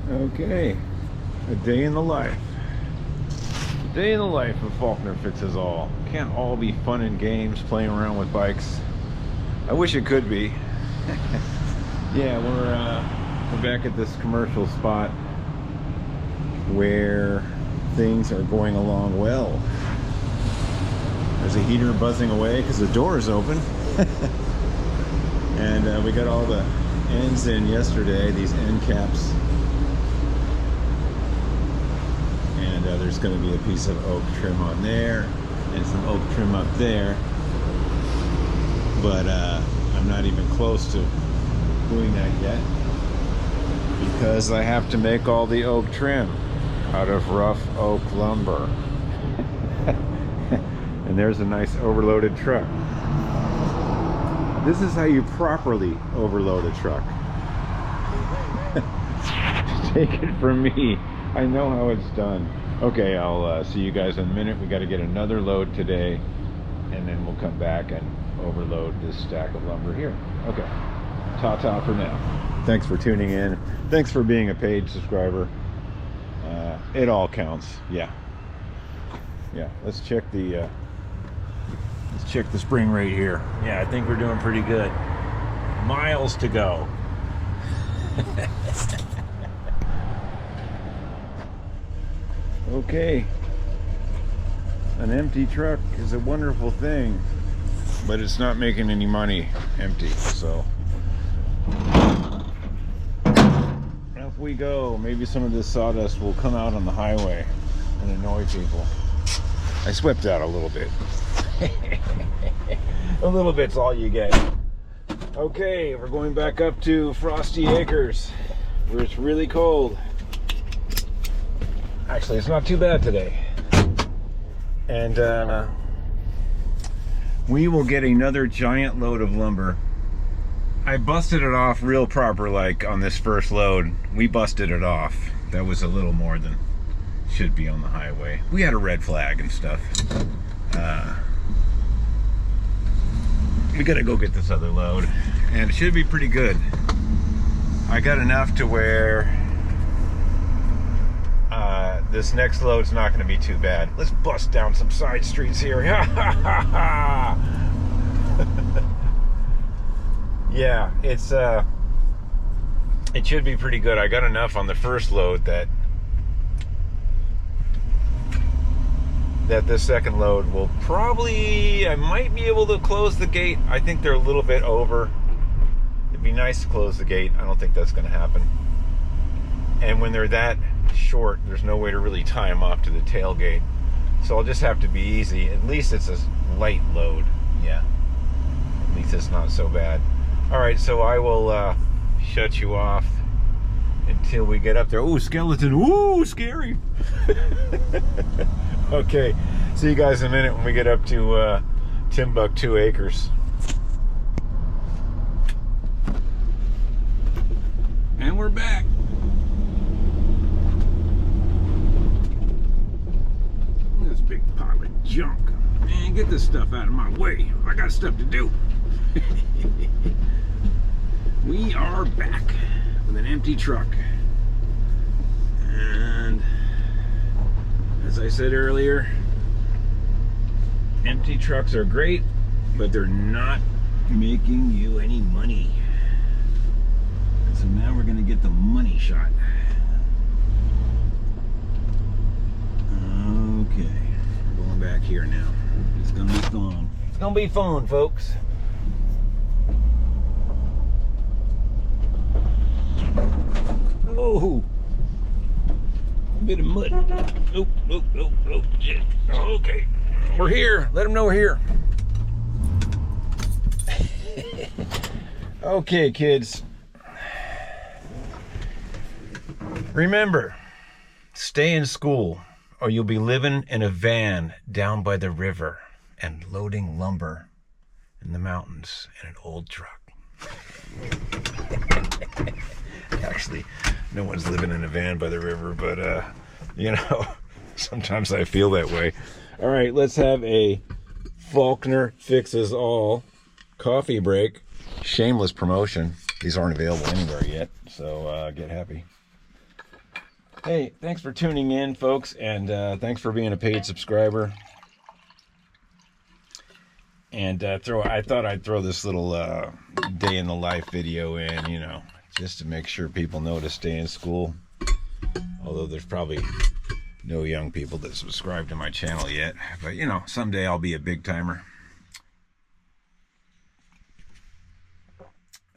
Okay, a day in the life. A day in the life of Faulkner Fixes All. Can't all be fun and games playing around with bikes. I wish it could be. Yeah, we're back at this commercial spot where things are going along well. There's a heater buzzing away because the door is open. And we got all the ends in yesterday, these end caps. And there's going to be a piece of oak trim on there and some oak trim up there. But I'm not even close to doing that yet because I have to make all the oak trim out of rough oak lumber. And there's a nice overloaded truck. This is how you properly overload a truck. Take it from me, I know how it's done. Okay, I'll see you guys in a minute. We got to get another load today, and then we'll come back and overload this stack of lumber here. Okay, ta-ta for now. Thanks for tuning in. Thanks for being a paid subscriber. It all counts. Yeah. Let's check the spring rate here. Yeah, I think we're doing pretty good. Miles to go. Okay, an empty truck is a wonderful thing, but it's not making any money empty, so off we go. Maybe some of this sawdust will come out on the highway and annoy people. I swept out a little bit. A little bit's all you get. Okay, we're going back up to Frosty Acres where it's really cold. Actually, it's not too bad today. And we will get another giant load of lumber. I busted it off real proper, like on this first load. We busted it off. That was a little more than should be on the highway. We had a red flag and stuff. We gotta go get this other load, and it should be pretty good. I got enough to where this next load's not going to be too bad. Let's bust down some side streets here. Yeah, it should be pretty good. I got enough on the first load that this second load will probably, I might be able to close the gate. I think they're a little bit over. It'd be nice to close the gate. I don't think that's going to happen. And when they're that short, there's no way to really tie them off to the tailgate. So I'll just have to be easy. At least it's a light load. Yeah. At least it's not so bad. Alright, so I will shut you off until we get up there. Ooh, skeleton. Ooh, scary. Okay, see you guys in a minute when we get up to Timbuktu Acres. And we're back. This big pile of junk. Man, get this stuff out of my way. I got stuff to do. We are back with an empty truck. And as I said earlier, empty trucks are great, but they're not making you any money. So now we're gonna get the money shot. Okay, we're going back here now. It's gonna be fun. It's gonna be fun, folks. Oh, a bit of mud. Oh, shit. Okay, we're here. Let them know we're here. Okay, kids. Remember, stay in school or you'll be living in a van down by the river and loading lumber in the mountains in an old truck. Actually, no one's living in a van by the river, but you know, sometimes I feel that way. All right, let's have a Faulkner Fixes All coffee break. Shameless promotion. These aren't available anywhere yet, so get happy. Hey, thanks for tuning in, folks, and thanks for being a paid subscriber. And I thought I'd throw this little day in the life video in, you know, just to make sure people know to stay in school. Although there's probably no young people that subscribe to my channel yet, but you know, someday I'll be a big timer.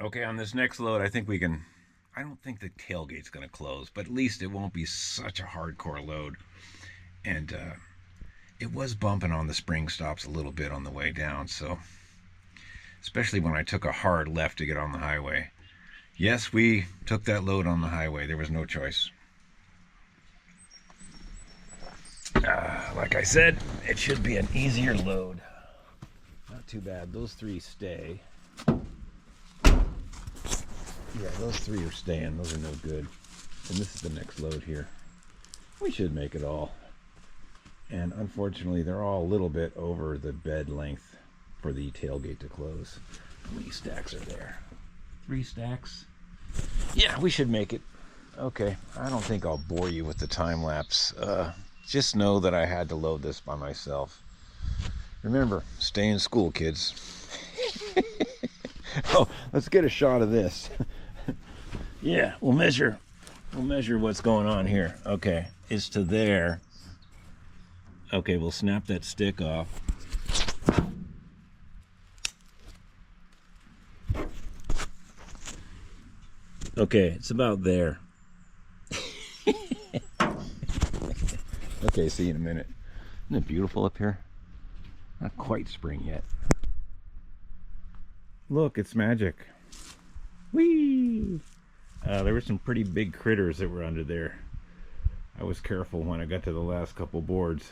Okay, on this next load, I think we can. I don't think the tailgate's going to close, but at least it won't be such a hardcore load. And it was bumping on the spring stops a little bit on the way down, so especially when I took a hard left to get on the highway. Yes, we took that load on the highway. There was no choice. Like I said, it should be an easier load. Not too bad. Those three stay. Yeah, those three are staying. Those are no good. And this is the next load here. We should make it all. And unfortunately, they're all a little bit over the bed length for the tailgate to close. How many stacks are there? 3 stacks? Yeah, we should make it. Okay, I don't think I'll bore you with the time lapse. Just know that I had to load this by myself. Remember, stay in school, kids. Oh, let's get a shot of this. Yeah, we'll measure what's going on here. Okay, it's to there. Okay, we'll snap that stick off. Okay, it's about there. Okay, see you in a minute. Isn't it beautiful up here? Not quite spring yet. Look, it's magic. Whee! There were some pretty big critters that were under there. I was careful when I got to the last couple boards.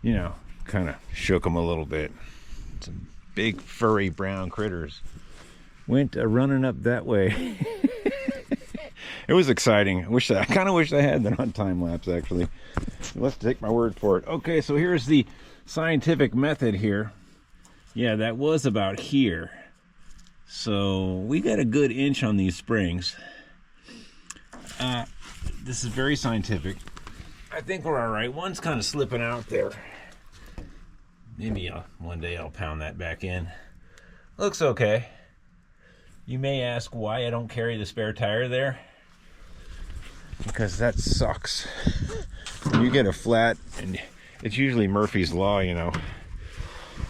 You know, kind of shook them a little bit. Some big furry brown critters went running up that way. It was exciting. I kind of wish I had that on time lapse, actually. Let's take my word for it. Okay, so here's the scientific method here. Yeah, that was about here. So we got a good inch on these springs. This is very scientific. I think we're all right. One's kind of slipping out there. Maybe one day I'll pound that back in. Looks okay. You may ask why I don't carry the spare tire there. Because that sucks. When you get a flat, and it's usually Murphy's Law, you know.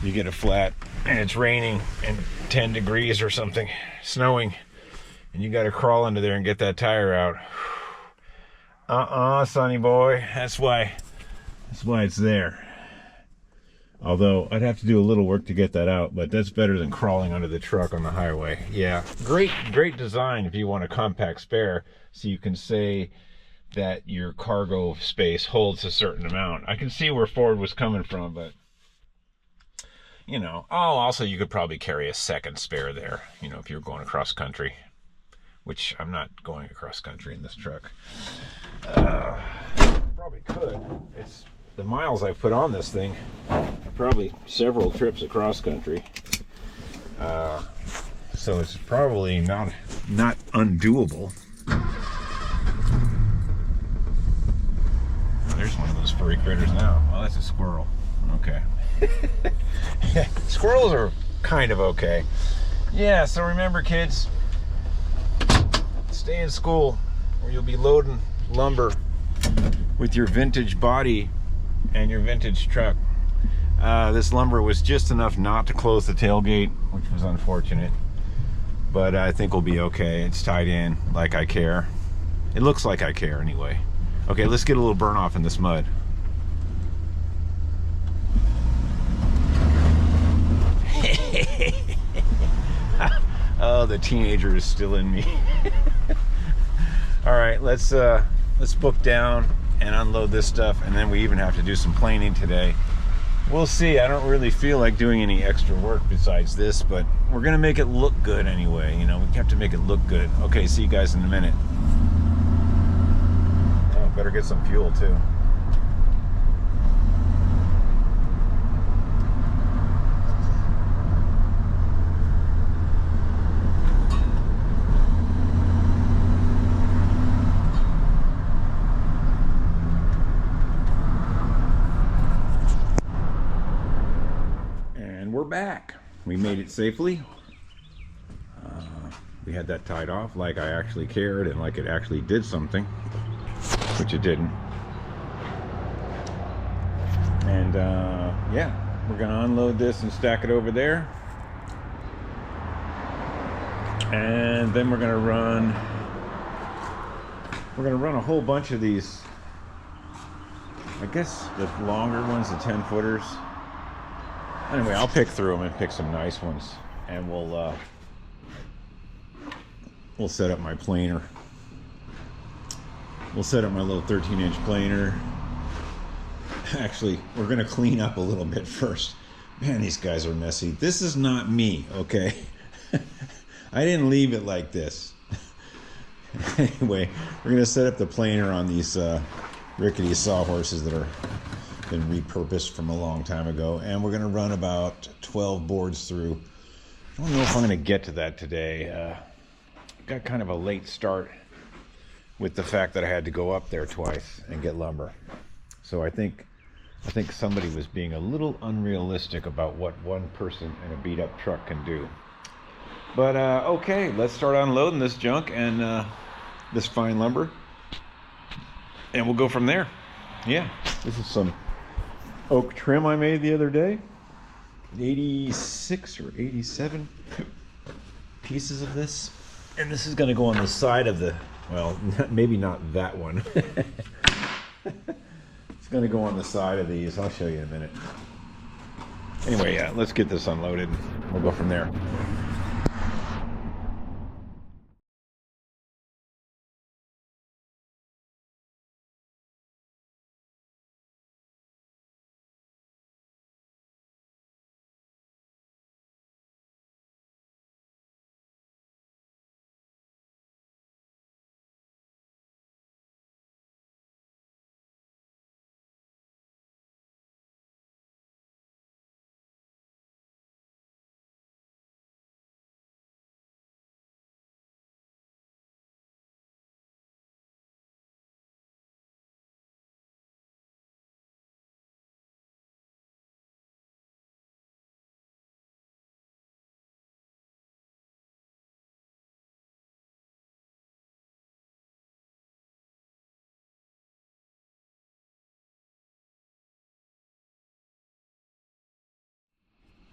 You get a flat and it's raining and 10 degrees or something, snowing, and you got to crawl into there and get that tire out. Sonny boy. That's why it's there. Although I'd have to do a little work to get that out, but that's better than crawling under the truck on the highway. Yeah, great design if you want a compact spare, so you can say that your cargo space holds a certain amount. I can see where Ford was coming from, but you know, also you could probably carry a second spare there, you know, if you're going across country, which I'm not going across country in this truck. Probably could. It's the miles I've put on this thing, probably several trips across country. So it's probably not undoable. There's one of those furry critters now. Well, that's a squirrel. Okay. Squirrels are kind of okay. Yeah, so remember, kids, stay in school or you'll be loading lumber with your vintage body and your vintage truck. This lumber was just enough not to close the tailgate, which was unfortunate, but I think we'll be okay. It's tied in like I care. It looks like I care anyway. Okay, let's get a little burn off in this mud. Oh, the teenager is still in me. All right, let's book down and unload this stuff, and then we even have to do some planing today. We'll see. I don't really feel like doing any extra work besides this, but we're gonna make it look good anyway. You know, we have to make it look good. Okay, see you guys in a minute. Oh, better get some fuel too. back. We made it safely. We had that tied off like I actually cared and like it actually did something, which it didn't. And yeah, we're gonna unload this and stack it over there. And then we're gonna run a whole bunch of these, I guess the longer ones, the 10 footers. Anyway, I'll pick through them and pick some nice ones, and we'll set up my planer. We'll set up my little 13-inch planer. Actually, we're gonna clean up a little bit first. Man, these guys are messy. This is not me, okay? I didn't leave it like this. Anyway, we're gonna set up the planer on these rickety sawhorses that are been repurposed from a long time ago, and we're gonna run about 12 boards through. I don't know if I'm gonna get to that today. Got kind of a late start with the fact that I had to go up there twice and get lumber. So I think somebody was being a little unrealistic about what one person in a beat up truck can do. But okay, let's start unloading this junk and this fine lumber, and we'll go from there. Yeah, this is some oak trim I made the other day. 86 or 87 pieces of this. And this is going to go on the side of the, well, maybe not that one. It's going to go on the side of these. I'll show you in a minute. Anyway, yeah, let's get this unloaded. We'll go from there.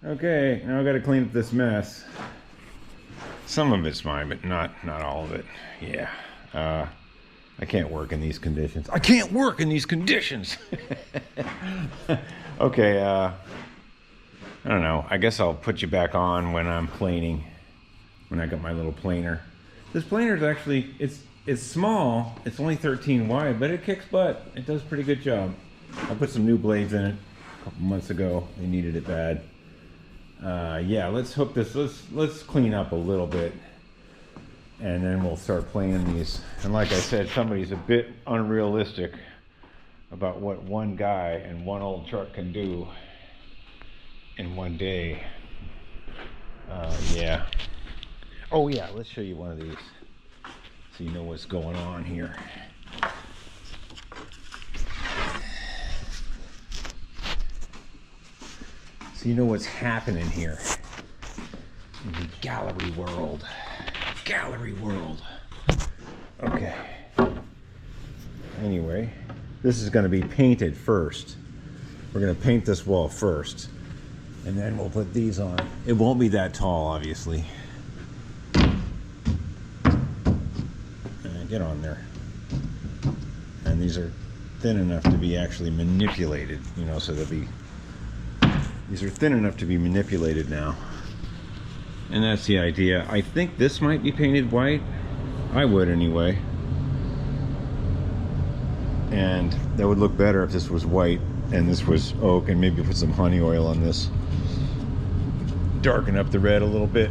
Okay, now I've got to clean up this mess. Some of it's mine, but not all of it. Yeah. I can't work in these conditions. I can't work in these conditions! Okay, I don't know. I guess I'll put you back on when I'm planing. When I got my little planer. This planer is actually, it's small. It's only 13 wide, but it kicks butt. It does a pretty good job. I put some new blades in it a couple months ago. They needed it bad. Yeah, let's hook this. Let's clean up a little bit, and then we'll start playing these. And like I said, somebody's a bit unrealistic about what one guy and one old truck can do in one day. Yeah. Oh yeah, let's show you one of these so you know what's going on here. So you know what's happening here in the gallery world. Gallery world. Okay. Anyway, this is going to be painted first. We're going to paint this wall first, and then we'll put these on. It won't be that tall, obviously. Get on there. And these are thin enough to be actually manipulated, you know, so they'll be. These are thin enough to be manipulated now. And that's the idea. I think this might be painted white. I would anyway. And that would look better if this was white and this was oak, and maybe put some honey oil on this. Darken up the red a little bit.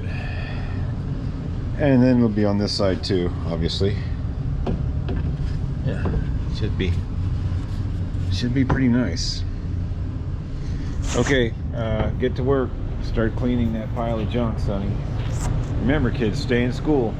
And then it'll be on this side too, obviously. Yeah, should be pretty nice. Okay, get to work. Start cleaning that pile of junk, Sonny. Remember, kids, stay in school.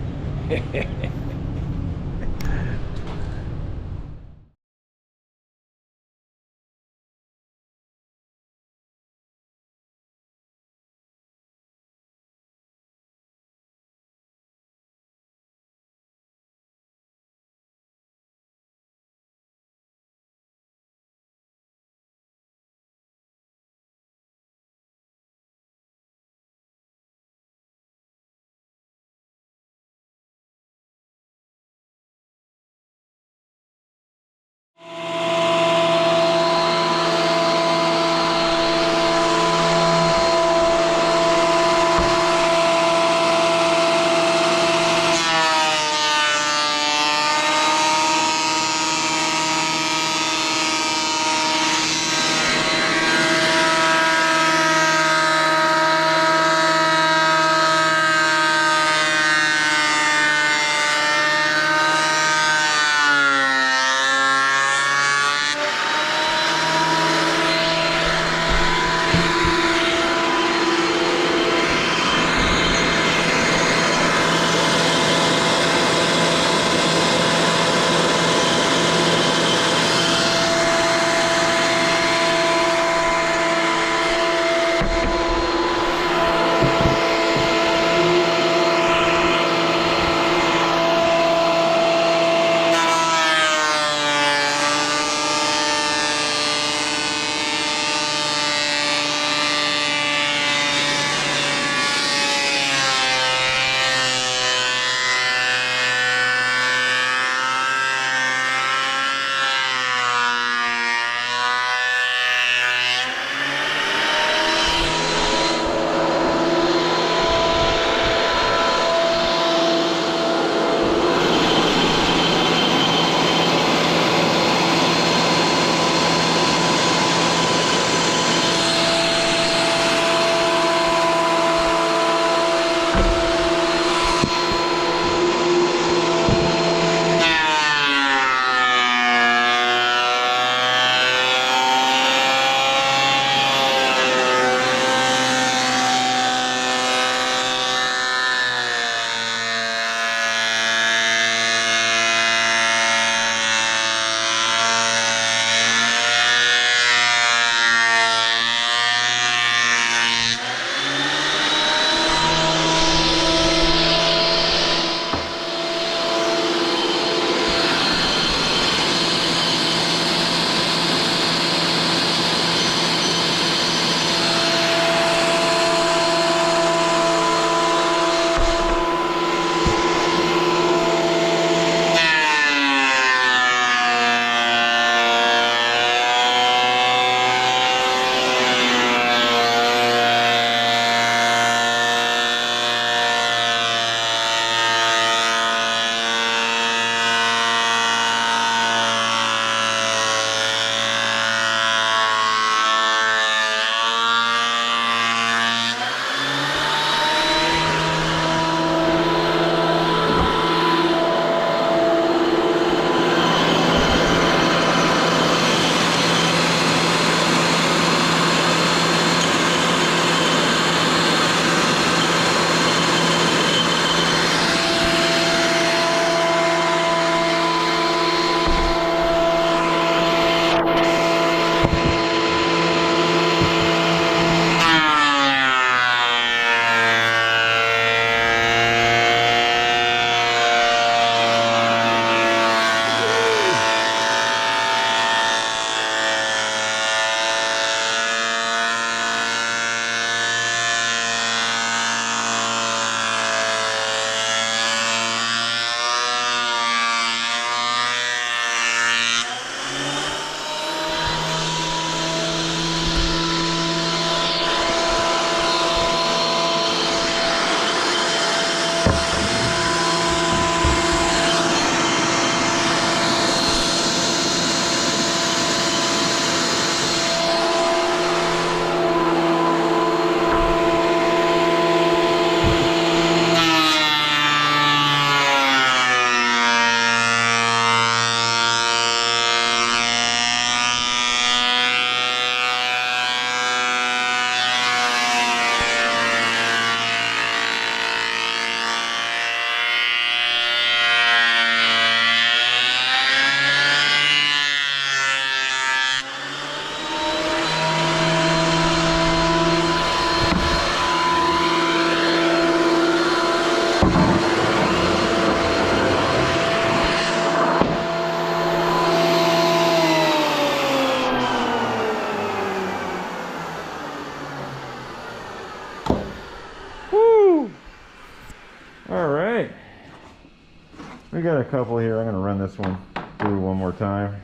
We got a couple here. I'm going to run this one through one more time.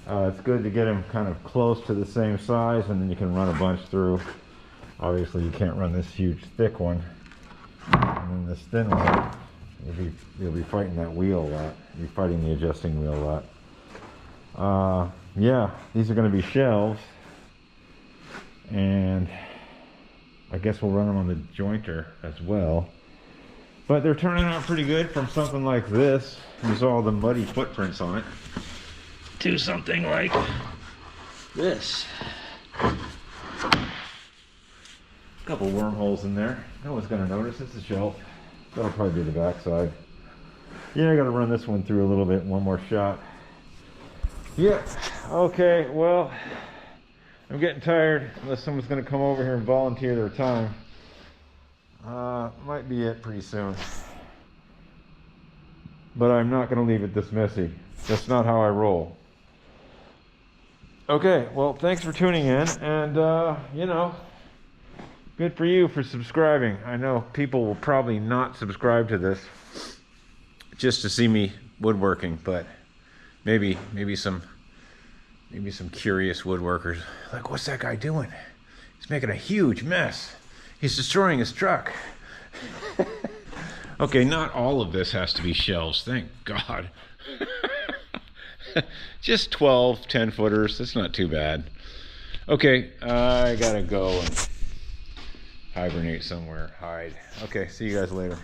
It's good to get them kind of close to the same size, and then you can run a bunch through. Obviously, you can't run this huge thick one, and then this thin one. You'll be fighting that wheel a lot. You'll be fighting the adjusting wheel a lot. Yeah, these are going to be shelves, and I guess we'll run them on the jointer as well. But they're turning out pretty good from something like this. There's all the muddy footprints on it, to something like this. A couple wormholes in there. No one's going to notice. It's a shelf. That'll probably be the backside. Yeah, I got to run this one through a little bit. One more shot. Yeah. Okay. Well, I'm getting tired. Unless someone's going to come over here and volunteer their time. Might be it pretty soon. But I'm not going to leave it this messy. That's not how I roll. Okay. Well, thanks for tuning in, and you know, good for you for subscribing. I know people will probably not subscribe to this just to see me woodworking, but maybe some curious woodworkers like, what's that guy doing? He's making a huge mess. He's destroying his truck. Okay, not all of this has to be shelves, thank God. Just 12 10-footers. That's not too bad. Okay, I gotta go and hibernate somewhere, hide. Okay, see you guys later.